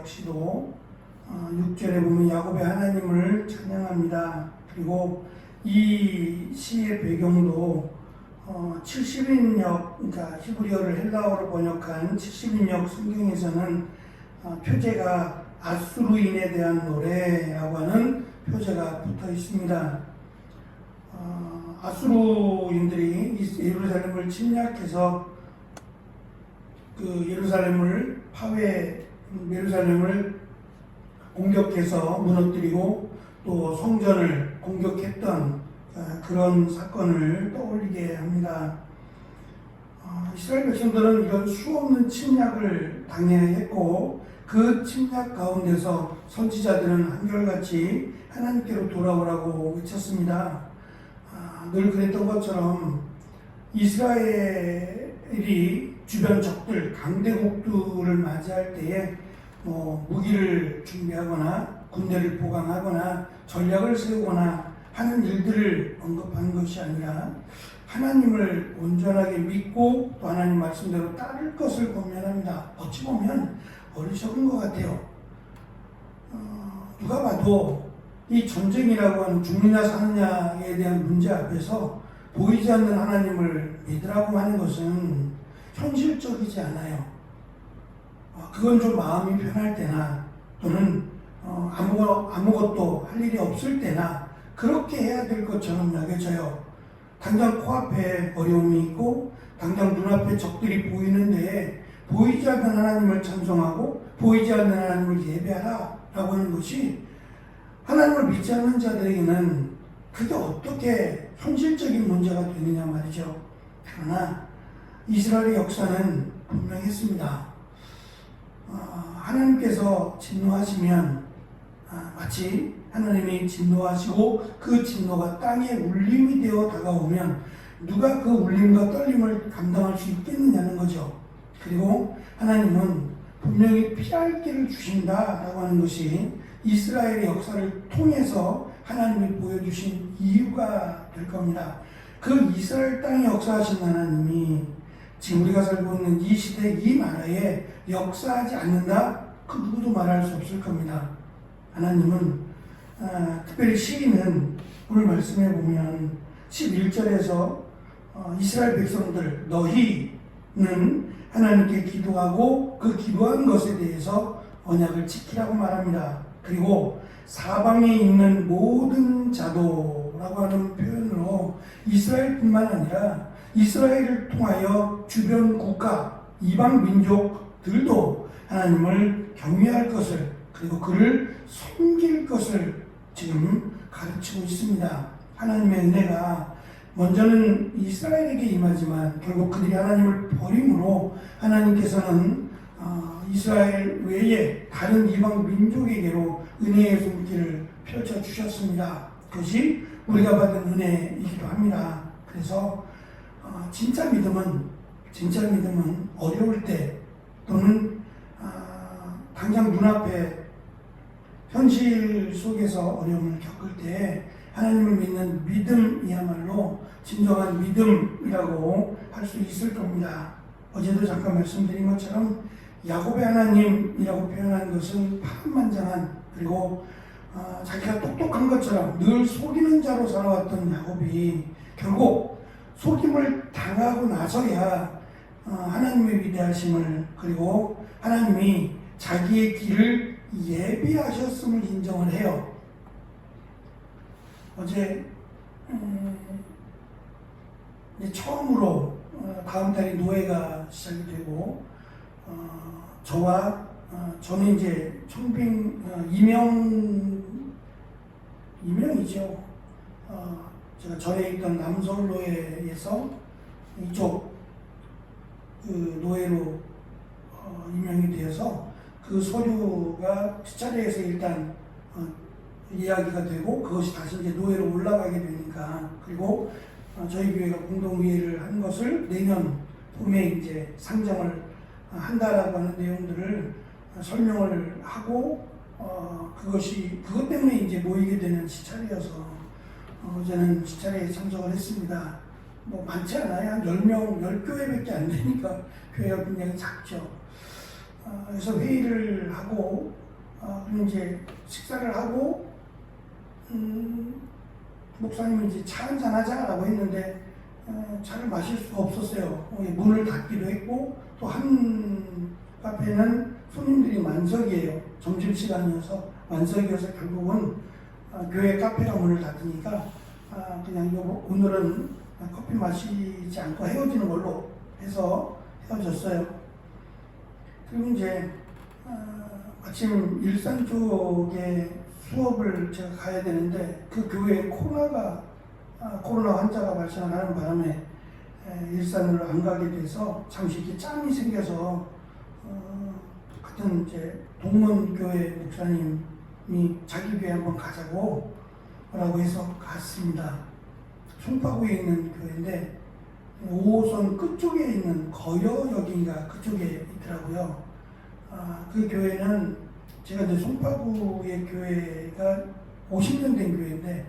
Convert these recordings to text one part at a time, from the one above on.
역시도 6절에 보면 야곱의 하나님을 찬양합니다. 그리고 이 시의 배경도 70인역, 그러니까 히브리어를 헬라어로 번역한 70인역 성경에서는 표제가 아수르인에 대한 노래라고 하는 표제가 붙어 있습니다. 아수르인들이 예루살렘을 침략해서 그 예루살렘을 공격해서 무너뜨리고 또 성전을 공격했던 그런 사건을 떠올리게 합니다. 이스라엘 백성들은 이런 수없는 침략을 당해야 했고 그 침략 가운데서 선지자들은 한결같이 하나님께로 돌아오라고 외쳤습니다. 늘 그랬던 것처럼 이스라엘이 주변 적들, 강대국들을 맞이할 때에 무기를 준비하거나 군대를 보강하거나 전략을 세우거나 하는 일들을 언급하는 것이 아니라 하나님을 온전하게 믿고 또 하나님 말씀대로 따를 것을 권면합니다. 어찌 보면 어리석은 것 같아요. 누가 봐도 이 전쟁이라고 하는 죽느냐 사느냐에 대한 문제 앞에서 보이지 않는 하나님을 믿으라고 하는 것은 현실적이지 않아요. 그건 좀 마음이 편할 때나 또는 아무것도 할 일이 없을 때나 그렇게 해야 될 것처럼 여겨져요. 당장 코앞에 어려움이 있고 당장 눈앞에 적들이 보이는데 보이지 않는 하나님을 찬송하고 보이지 않는 하나님을 예배하라 라고 하는 것이 하나님을 믿지 않는 자들에게는 그게 어떻게 현실적인 문제가 되느냐 말이죠. 그러나 이스라엘의 역사는 분명했습니다. 하나님께서 진노하시면 마치 하나님이 진노하시고 그 진노가 땅에 울림이 되어 다가오면 누가 그 울림과 떨림을 감당할 수 있겠느냐는 거죠. 그리고 하나님은 분명히 피할 길을 주신다라고 하는 것이 이스라엘의 역사를 통해서 하나님이 보여주신 이유가 될 겁니다. 그 이스라엘 땅에 역사하신 하나님이 지금 우리가 살고 있는 이 시대, 이 나라에 역사하지 않는다? 그 누구도 말할 수 없을 겁니다. 하나님은 특별히 시인은 오늘 말씀해 보면 11절에서 이스라엘 백성들 너희는 하나님께 기도하고 그 기도한 것에 대해서 언약을 지키라고 말합니다. 그리고 사방에 있는 모든 자도라고 하는 표현으로 이스라엘뿐만 아니라 이스라엘을 통하여 주변 국가, 이방 민족들도 하나님을 경외할 것을 그리고 그를 섬길 것을 지금 가르치고 있습니다. 하나님의 은혜가 먼저는 이스라엘에게 임하지만 결국 그들이 하나님을 버림으로 하나님께서는 이스라엘 외에 다른 이방 민족에게로 은혜의 손길을 펼쳐주셨습니다. 그것이 우리가 받은 은혜이기도 합니다. 그래서 진짜 믿음은 어려울 때 또는 당장 눈앞에 현실 속에서 어려움을 겪을 때 하나님을 믿는 믿음이야말로 진정한 믿음이라고 할 수 있을 겁니다. 어제도 잠깐 말씀드린 것처럼 야곱의 하나님이라고 표현한 것은 파란만장한 그리고 자기가 똑똑한 것처럼 늘 속이는 자로 살아왔던 야곱이 결국 속임을 당하고 나서야 하나님의 위대하심을 그리고 하나님이 자기의 길을 예비하셨음을 인정을 해요. 어제 처음으로 다음 달에 노예가 시작이 되고 저는 이제 청빙 임명이죠. 제가 전에 있던 남서울노예에서 이쪽 그 노예로 임명이 되어서 그 서류가 시차례에서 일단 이야기가 되고 그것이 다시 이제 노예로 올라가게 되니까 그리고 저희 교회가 공동회의를 한 것을 내년 봄에 이제 상정을 한다라고 하는 내용들을 설명을 하고 그것 때문에 이제 모이게 되는 시차례여서 어제는 시차례에 참석을 했습니다. 많지 않아요. 한 10명, 10교회밖에 안 되니까 교회가 굉장히 작죠. 그래서 회의를 하고 그리고 이제 식사를 하고 목사님이 이제 차 한잔 하자라고 했는데 차를 마실 수가 없었어요. 문을 닫기도 했고 또 한 카페는 손님들이 만석이에요. 점심시간이어서 만석이어서 결국은 교회 카페가 문을 닫으니까 그냥 오늘은 커피 마시지 않고 헤어지는 걸로 해서 헤어졌어요. 그리고 이제 마침 일산 쪽에 수업을 제가 가야 되는데 그 교회에 코로나 환자가 발생하는 바람에 일산으로 안 가게 돼서 잠시 이렇게 짬이 생겨서 같은 이제 동문교회 목사님이 자기 교회 한번 가자고 라고 해서 갔습니다. 송파구에 있는 교회인데 5호선 끝쪽에 있는 거여역인가 그쪽에 있더라고요. 그 교회는 제가 이제 송파구의 교회가 50년 된 교회인데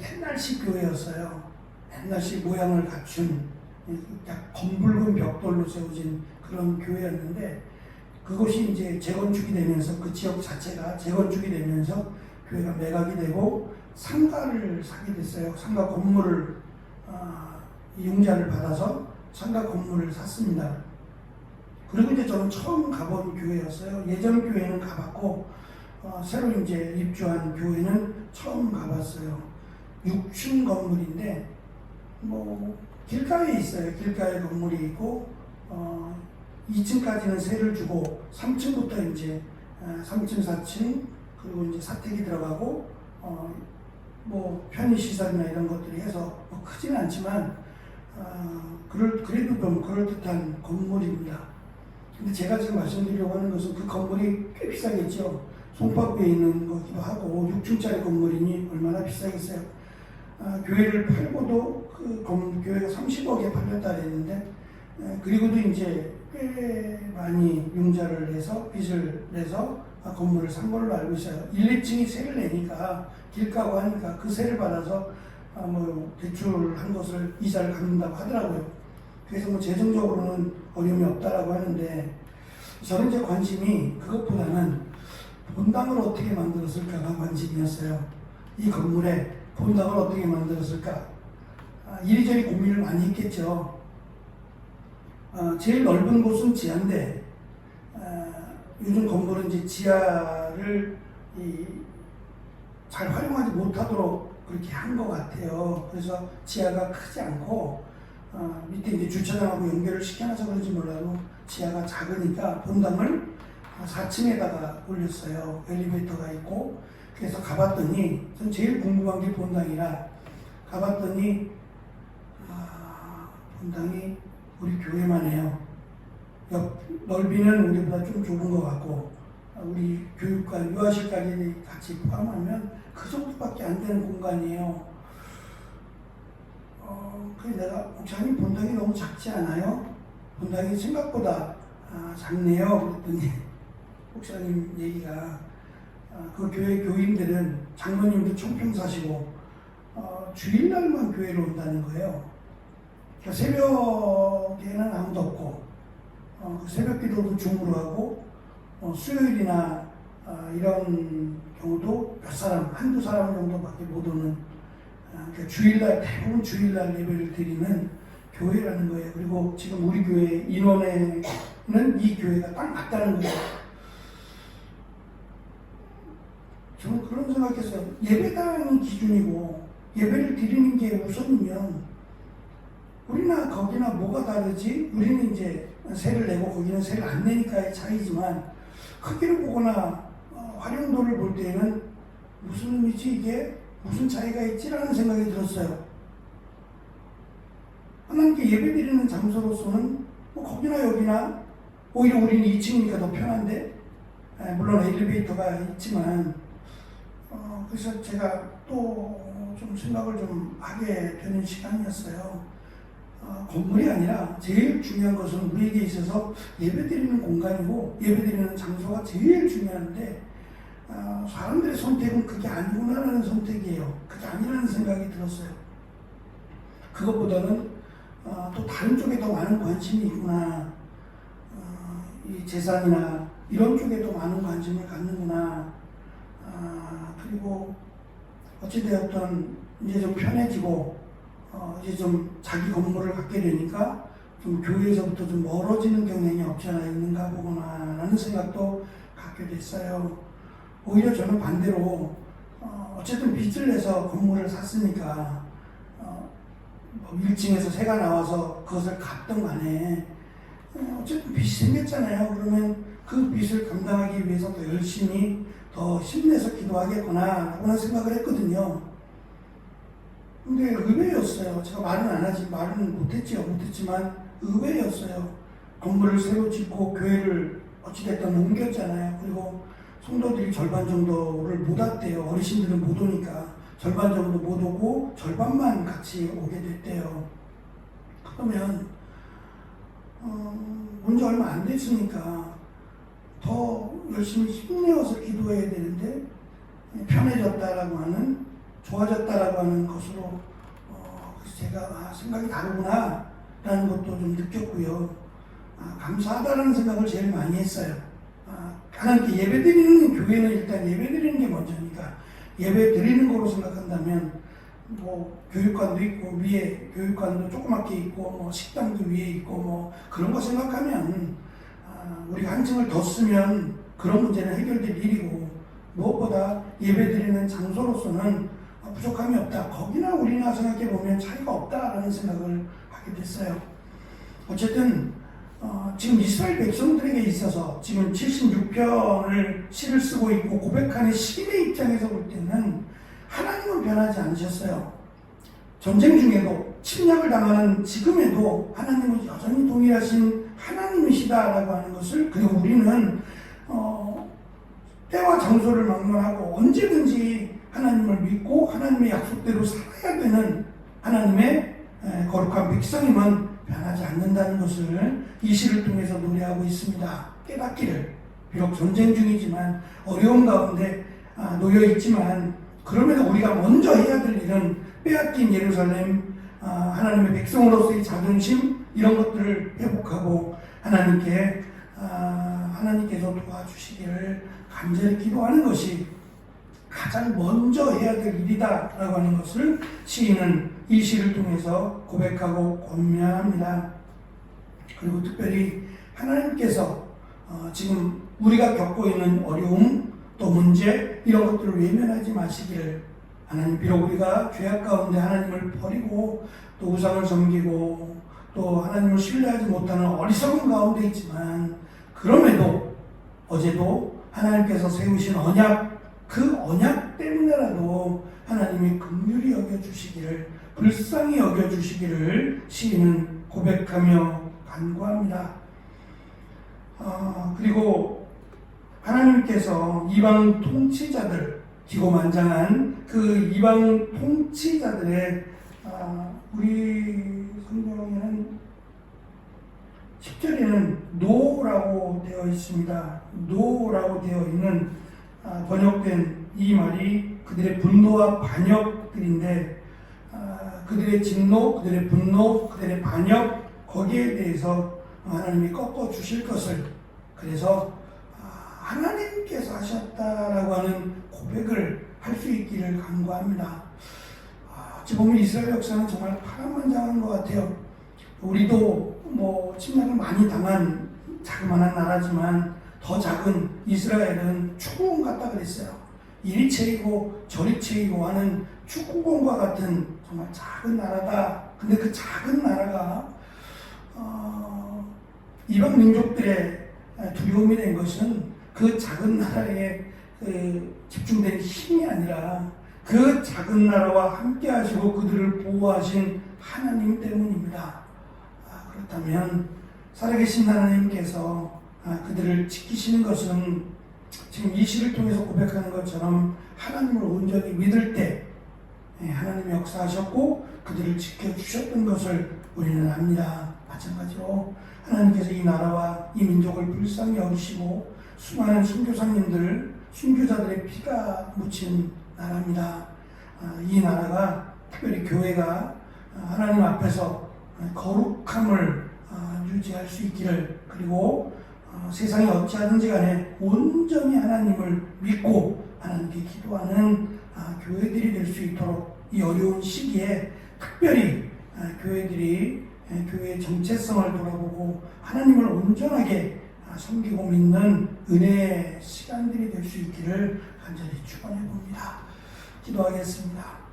옛날식 교회였어요. 옛날식 모양을 갖춘 검붉은 벽돌로 세워진 그런 교회였는데 그것이 이제 재건축이 되면서 그 지역 자체가 재건축이 되면서 교회가 매각이 되고 상가를 사게 됐어요. 상가 건물을 이용자를 받아서 상가 건물을 샀습니다. 그리고 이제 저는 처음 가본 교회였어요. 예전 교회는 가봤고 새로 이제 입주한 교회는 처음 가봤어요. 6층 건물인데 뭐 길가에 있어요. 길가에 건물이 있고 2층까지는 세를 주고 3층부터 이제 3층, 4층 그리고 이제 사택이 들어가고 뭐 편의시설이나 이런 것들이 해서 뭐 크지는 않지만 그래도 좀 그럴듯한 건물입니다. 근데 제가 지금 말씀드리려고 하는 것은 그 건물이 꽤 비싸겠죠. 송파구에 있는 거기도 하고 6층짜리 건물이니 얼마나 비싸겠어요. 교회를 팔고도 그 교회가 30억에 팔렸다 그랬는데 그리고도 이제 꽤 많이 융자를 내서 빚을 내서 건물을 산 걸로 알고 있어요. 1, 2층이 세를 내니까 길가고 하니까 그 세를 받아서 뭐 대출한 것을 이자를 갚는다고 하더라고요. 그래서 뭐 재정적으로는 어려움이 없다라고 하는데 저는 이제 관심이 그것보다는 본당을 어떻게 만들었을까가 관심이었어요. 이 건물에 본당을 어떻게 만들었을까? 이리저리 고민을 많이 했겠죠. 제일 넓은 곳은 지하인데 요즘 건물은 이제 지하를 잘 활용하지 못하도록 그렇게 한 것 같아요. 그래서 지하가 크지 않고 밑에 이제 주차장하고 연결을 시켜놔서 그런지 몰라도 지하가 작으니까 본당을 4층에다가 올렸어요. 엘리베이터가 있고 그래서 가봤더니 전 제일 궁금한 게 본당이라 가봤더니 본당이 우리 교회만 해요. 넓이는 우리보다 좀 좁은 것 같고 우리 교육관, 유아실까지 같이 포함하면 그 정도밖에 안 되는 공간이에요. 그래서 내가 목사님 본당이 너무 작지 않아요? 본당이 생각보다 작네요. 그랬더니 목사님 얘기가 그 교회 교인들은 장로님도 총평 사시고 주일날만 교회로 온다는 거예요. 그러니까 새벽에는 아무도 없고 그 새벽 기도도 줌으로 하고 수요일이나 이런 경우도 몇 사람, 한두 사람 정도밖에 못 오는 그러니까 주일날, 대부분 주일날 예배를 드리는 교회라는 거예요. 그리고 지금 우리 교회 인원에는 이 교회가 딱 맞다는 거예요. 저는 그런 생각했어요. 예배당이 기준이고 예배를 드리는 게 우선이면 우리나 거기나 뭐가 다르지? 우리는 이제 세를 내고 거기는 세를 안 내니까의 차이지만 크기를 보거나 활용도를 볼 때에는 무슨 의미지 이게? 무슨 차이가 있지라는 생각이 들었어요. 하나님께 예배드리는 장소로서는 뭐 거기나 여기나 오히려 우리는 2층이니까 더 편한데 물론 엘리베이터가 있지만 그래서 제가 또 좀 생각을 좀 하게 되는 시간이었어요. 건물이 아니라 제일 중요한 것은 우리에게 있어서 예배드리는 공간이고 예배드리는 장소가 제일 중요한데 사람들의 선택은 그게 아니구나라는 선택이에요. 그게 아니라는 생각이 들었어요. 그것보다는 또 다른 쪽에 더 많은 관심이 있구나. 이 재산이나 이런 쪽에도 많은 관심을 갖는구나. 그리고 어찌되었든 이제 좀 편해지고 이제 좀 자기 건물을 갖게 되니까 좀 교회에서부터 좀 멀어지는 경향이 없지 않아 있는가 보구나라는 생각도 갖게 됐어요. 오히려 저는 반대로 어쨌든 빚을 내서 건물을 샀으니까 1층에서 새가 나와서 그것을 갚던 간에 어쨌든 빚이 생겼잖아요. 그러면 그 빚을 감당하기 위해서 더 열심히 더 힘내서 기도하겠구나 라고 생각을 했거든요. 근데 의외였어요. 제가 말은 못했지만 의외였어요. 건물을 새로 짓고 교회를 어찌됐든 옮겼잖아요. 그리고 성도들이 절반 정도를 못 왔대요. 어르신들은 못 오니까 절반 정도 못 오고 절반만 같이 오게 됐대요. 그러면 온 지 얼마 안 됐으니까 더 열심히 힘내어서 기도해야 되는데 편해졌다라고 하는, 좋아졌다라고 하는 것으로 제가 생각이 다르구나 라는 것도 좀 느꼈고요. 감사하다라는 생각을 제일 많이 했어요. 하나님께 예배드리는 교회는 일단 예배드리는 게 먼저니까 예배드리는 거로 생각한다면 뭐 교육관도 있고 위에 교육관도 조그맣게 있고 뭐 식당도 위에 있고 뭐 그런 거 생각하면 우리가 한 층을 더 쓰면 그런 문제는 해결될 일이고, 무엇보다 예배드리는 장소로서는 부족함이 없다. 거기나 우리나 생각해 보면 차이가 없다라는 생각을 하게 됐어요. 어쨌든 지금 이스라엘 백성들에게 있어서 지금 76편을 시를 쓰고 있고 고백하는 시인의 입장에서 볼 때는 하나님은 변하지 않으셨어요. 전쟁 중에도 침략을 당하는 지금에도 하나님은 여전히 동일하신 하나님이시다라고 하는 것을, 그리고 우리는 때와 장소를 막론하고 언제든지 하나님을 믿고 하나님의 약속대로 살아야 되는 하나님의 거룩한 백성임은 변하지 않는다는 것을 이 시를 통해서 노래하고 있습니다. 깨닫기를, 비록 전쟁 중이지만 어려운 가운데 놓여 있지만 그럼에도 우리가 먼저 해야 될 일은 빼앗긴 예루살렘, 하나님의 백성으로서의 자존심, 이런 것들을 회복하고 하나님께서 도와주시기를 간절히 기도하는 것이 가장 먼저 해야 될 일이다라고 하는 것을 시인은 이 시를 통해서 고백하고 권면합니다. 그리고 특별히 하나님께서 지금 우리가 겪고 있는 어려움, 또 문제, 이런 것들을 외면하지 마시기를, 하나님, 비록 우리가 죄악 가운데 하나님을 버리고 또 우상을 섬기고 또 하나님을 신뢰하지 못하는 어리석은 가운데 있지만, 그럼에도 어제도 하나님께서 세우신 언약, 그 언약 때문에라도 하나님이 긍휼히 여겨주시기를, 불쌍히 여겨주시기를 시인은 고백하며 간구합니다. 그리고 하나님께서 이방 통치자들, 기고만장한 그 이방 통치자들의 우리 성경에는 10절에는 노라고 되어 있습니다. 노라고 되어 있는 번역된 이 말이 그들의 분노와 반역들인데, 그들의 진노, 그들의 분노, 그들의 반역, 거기에 대해서 하나님이 꺾어 주실 것을, 그래서 하나님께서 하셨다라고 하는 고백을 할 수 있기를 간구합니다. 어찌 보면 이스라엘 역사는 정말 파란만장한 것 같아요. 우리도 뭐 침략을 많이 당한 자그마한 나라지만 더 작은 이스라엘은 축구공 같다 그랬어요. 이리 채이고 저리 채이고 하는 축구공과 같은 정말 작은 나라다. 근데 그 작은 나라가 이방 민족들의 두려움이 된 것은 그 작은 나라에 집중된 힘이 아니라 그 작은 나라와 함께 하시고 그들을 보호하신 하나님 때문입니다. 그렇다면 살아계신 하나님께서 그들을 지키시는 것은 지금 이 시를 통해서 고백하는 것처럼 하나님을 온전히 믿을 때 하나님이 역사하셨고 그들을 지켜주셨던 것을 우리는 압니다. 마찬가지로 하나님께서 이 나라와 이 민족을 불쌍히 여기시고 수많은 선교사님들, 순교자들의 피가 묻힌 나라입니다. 이 나라가, 특별히 교회가 하나님 앞에서 거룩함을 유지할 수 있기를, 그리고 세상이 어찌하든지 간에 온전히 하나님을 믿고 하나님께 기도하는 교회들이 될 수 있도록 이 어려운 시기에 특별히 교회들이 교회의 정체성을 돌아보고 하나님을 온전하게 섬기고 믿는 은혜의 시간들이 될 수 있기를 간절히 축원해 봅니다. 기도하겠습니다.